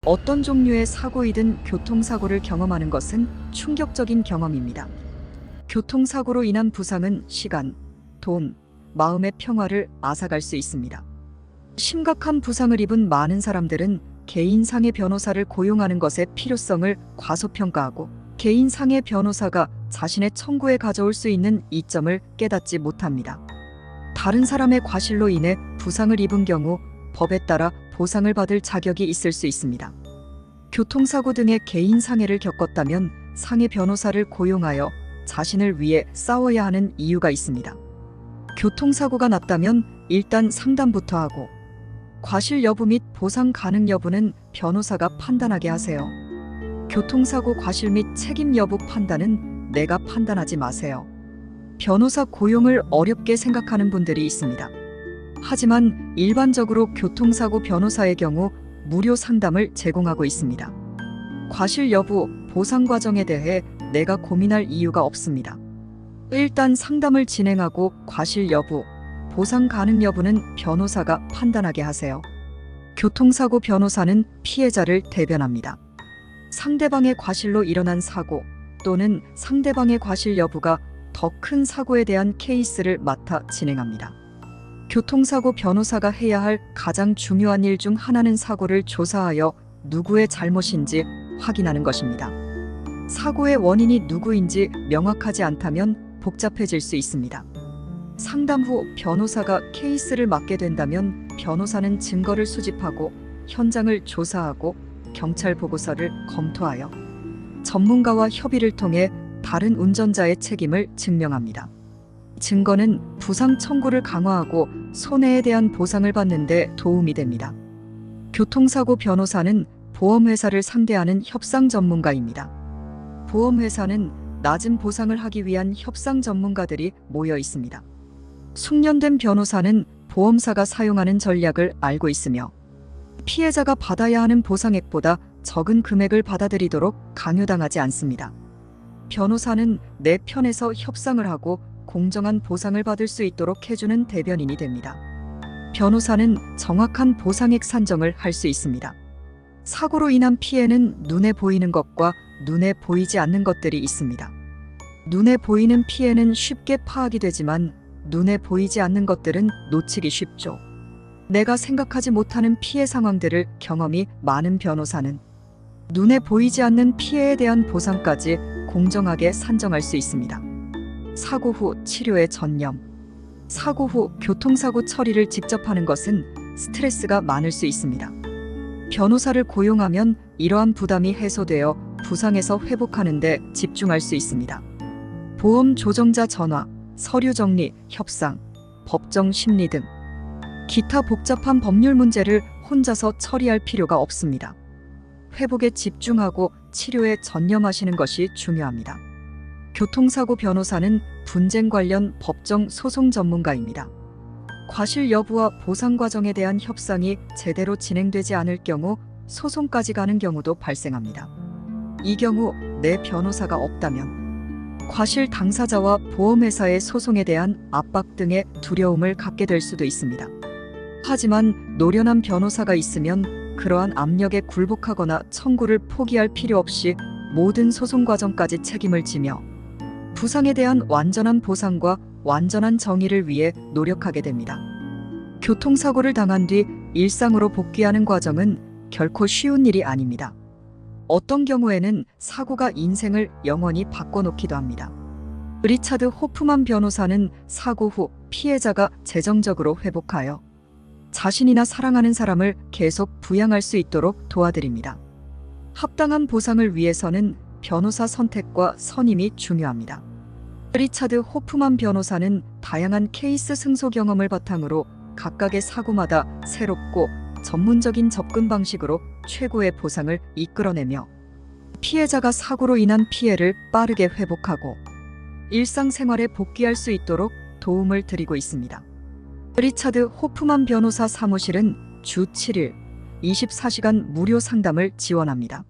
어떤 종류의 사고이든 교통사고를 경험하는 것은 충격적인 경험입니다. 교통사고로 인한 부상은 시간, 돈, 마음의 평화를 앗아갈 수 있습니다. 심각한 부상을 입은 많은 사람들은 개인상해 변호사를 고용하는 것의 필요성을 과소평가하고 개인상해 변호사가 자신의 청구에 가져올 수 있는 이점을 깨닫지 못합니다. 다른 사람의 과실로 인해 부상을 입은 경우 법에 따라 보상을 받을 자격이 있을 수 있습니다. 교통사고 등의 개인상해를 겪었다면 상해 변호사를 고용하여 자신을 위해 싸워야 하는 이유가 있습니다. 교통사고가 났다면 일단 상담부터 하고 과실 여부 및 보상 가능 여부는 변호사가 판단하게 하세요. 교통사고 과실 및 책임 여부 판단은 내가 판단하지 마세요. 변호사 고용을 어렵게 생각하는 분들이 있습니다. 하지만 일반적으로 교통사고 변호사의 경우 무료 상담을 제공하고 있습니다. 과실 여부, 보상 과정에 대해 내가 고민할 이유가 없습니다. 일단 상담을 진행하고 과실 여부, 보상 가능 여부는 변호사가 판단하게 하세요. 교통사고 변호사는 피해자를 대변합니다. 상대방의 과실로 일어난 사고 또는 상대방의 과실 여부가 더 큰 사고에 대한 케이스를 맡아 진행합니다. 교통사고 변호사가 해야 할 가장 중요한 일 중 하나는 사고를 조사하여 누구의 잘못인지 확인하는 것입니다. 사고의 원인이 누구인지 명확하지 않다면 복잡해질 수 있습니다. 상담 후 변호사가 케이스를 맡게 된다면 변호사는 증거를 수집하고 현장을 조사하고 경찰 보고서를 검토하여 전문가와 협의를 통해 다른 운전자의 책임을 증명합니다. 증거는 부상 청구를 강화하고 손해에 대한 보상을 받는 데 도움이 됩니다. 교통사고 변호사는 보험회사를 상대하는 협상 전문가입니다. 보험회사는 낮은 보상을 하기 위한 협상 전문가들이 모여 있습니다. 숙련된 변호사는 보험사가 사용하는 전략을 알고 있으며 피해자가 받아야 하는 보상액보다 적은 금액을 받아들이도록 강요당하지 않습니다. 변호사는 내 편에서 협상을 하고 공정한 보상을 받을 수 있도록 해주는 대변인이 됩니다. 변호사는 정확한 보상액 산정을 할 수 있습니다. 사고로 인한 피해는 눈에 보이는 것과 눈에 보이지 않는 것들이 있습니다. 눈에 보이는 피해는 쉽게 파악이 되지만 눈에 보이지 않는 것들은 놓치기 쉽죠. 내가 생각하지 못하는 피해 상황들을 경험이 많은 변호사는 눈에 보이지 않는 피해에 대한 보상까지 공정하게 산정할 수 있습니다. 사고 후 치료에 전념. 사고 후 교통사고 처리를 직접 하는 것은 스트레스가 많을 수 있습니다. 변호사를 고용하면 이러한 부담이 해소되어 부상에서 회복하는 데 집중할 수 있습니다. 보험 조정자 전화, 서류 정리, 협상, 법정 심리 등 기타 복잡한 법률 문제를 혼자서 처리할 필요가 없습니다. 회복에 집중하고 치료에 전념하시는 것이 중요합니다. 교통사고 변호사는 분쟁 관련 법정 소송 전문가입니다. 과실 여부와 보상 과정에 대한 협상이 제대로 진행되지 않을 경우 소송까지 가는 경우도 발생합니다. 이 경우 내 변호사가 없다면 과실 당사자와 보험회사의 소송에 대한 압박 등의 두려움을 갖게 될 수도 있습니다. 하지만 노련한 변호사가 있으면 그러한 압력에 굴복하거나 청구를 포기할 필요 없이 모든 소송 과정까지 책임을 지며 부상에 대한 완전한 보상과 완전한 정의를 위해 노력하게 됩니다. 교통사고를 당한 뒤 일상으로 복귀하는 과정은 결코 쉬운 일이 아닙니다. 어떤 경우에는 사고가 인생을 영원히 바꿔놓기도 합니다. 리차드 호프만 변호사는 사고 후 피해자가 재정적으로 회복하여 자신이나 사랑하는 사람을 계속 부양할 수 있도록 도와드립니다. 합당한 보상을 위해서는 변호사 선택과 선임이 중요합니다. 리차드 호프만 변호사는 다양한 케이스 승소 경험을 바탕으로 각각의 사고마다 새롭고 전문적인 접근 방식으로 최고의 보상을 이끌어내며 피해자가 사고로 인한 피해를 빠르게 회복하고 일상생활에 복귀할 수 있도록 도움을 드리고 있습니다. 리차드 호프만 변호사 사무실은 주 7일 24시간 무료 상담을 지원합니다.